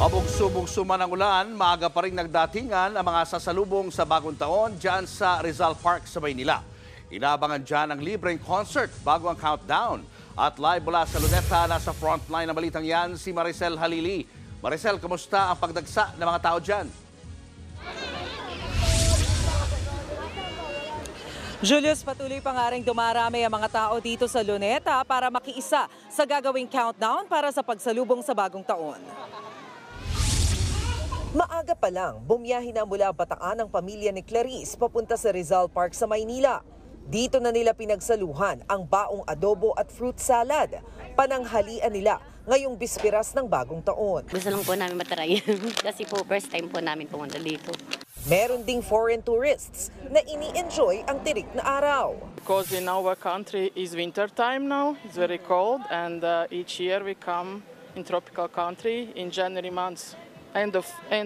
Mabugso-bugso man ang ulan, maaga pa rin nagdatingan ang mga sasalubong sa bagong taon dyan sa Rizal Park sa Maynila. Inabangan dyan ang libreng concert bago ang countdown. At live mula sa Luneta, nasa frontline ng balitang yan si Maricel Halili. Maricel, kamusta ang pagdagsa ng mga tao dyan? Julius, patuloy pa nga rin dumarami ang mga tao dito sa Luneta para makiisa sa gagawing countdown para sa pagsalubong sa bagong taon. Maaga pa lang, bumiyahe na mula Bataan ang pamilya ni Clarice papunta sa Rizal Park sa Maynila. Dito na nila pinagsaluhan ang baong adobo at fruit salad. Pananghalian nila ngayong bispiras ng bagong taon. Gusto lang po namin matry kasi po first time po namin pumunta dito. Meron ding foreign tourists na ini-enjoy ang tirik na araw. Because in our country is winter time now, it's very cold, and each year we come in tropical country in January months. End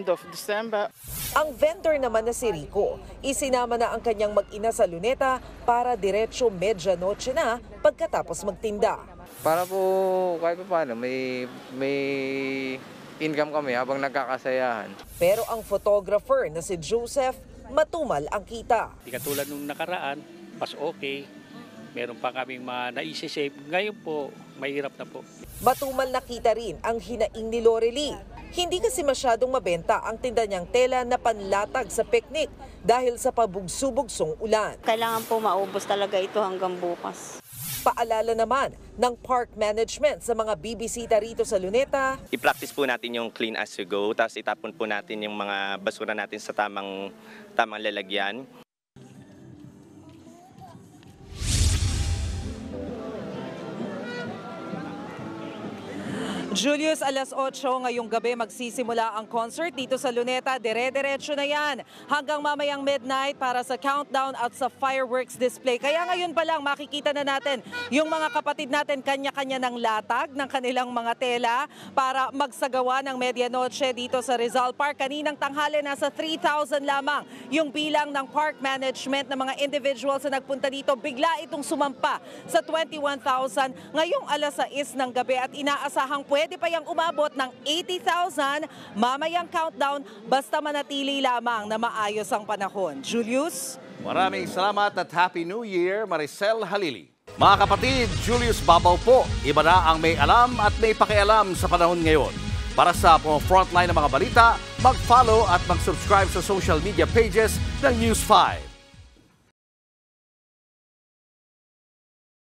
of December. Ang vendor naman na si Rico, isinama na ang kanyang mag-ina sa Luneta para diretso medianoche na pagkatapos magtinda. Para po kahit pa paano, may income kami habang nagkakasayahan. Pero ang photographer na si Joseph, matumal ang kita. Di katulad nung nakaraan, mas okay. Meron pa kaming naisisave. Ngayon po, mahirap na po. Matumal na kita rin ang hinaing ni Lorely. Hindi kasi masyadong mabenta ang tinda niyang tela na panlatag sa picnic dahil sa pabugso-bugsong ulan. Kailangan po maubos talaga ito hanggang bukas. Paalala naman ng park management sa mga bibisita rito sa Luneta. I-practice po natin yung clean as you go, tapos itapon po natin yung mga basura natin sa tamang lalagyan. Julius, alas 8 ngayong gabi magsisimula ang concert dito sa Luneta. Dire-diretso na yan hanggang mamayang midnight para sa countdown at sa fireworks display. Kaya ngayon pa lang makikita na natin yung mga kapatid natin kanya-kanya ng latag ng kanilang mga tela para magsagawa ng medianoche dito sa Rizal Park. Kaninang tanghali nasa 3,000 lamang yung bilang ng park management ng mga individuals na nagpunta dito. Bigla itong sumampa sa 21,000 ngayong alas 6 ng gabi at inaasahang pwede pa yung umabot ng 80,000 mamayang countdown basta manatili lamang na maayos ang panahon. Julius? Maraming salamat at Happy New Year, Maricel Halili. Mga kapatid, Julius Babaw po. Iba na ang may alam at may pakialam sa panahon ngayon. Para sa frontline ng mga balita, mag-follow at mag-subscribe sa social media pages ng News 5.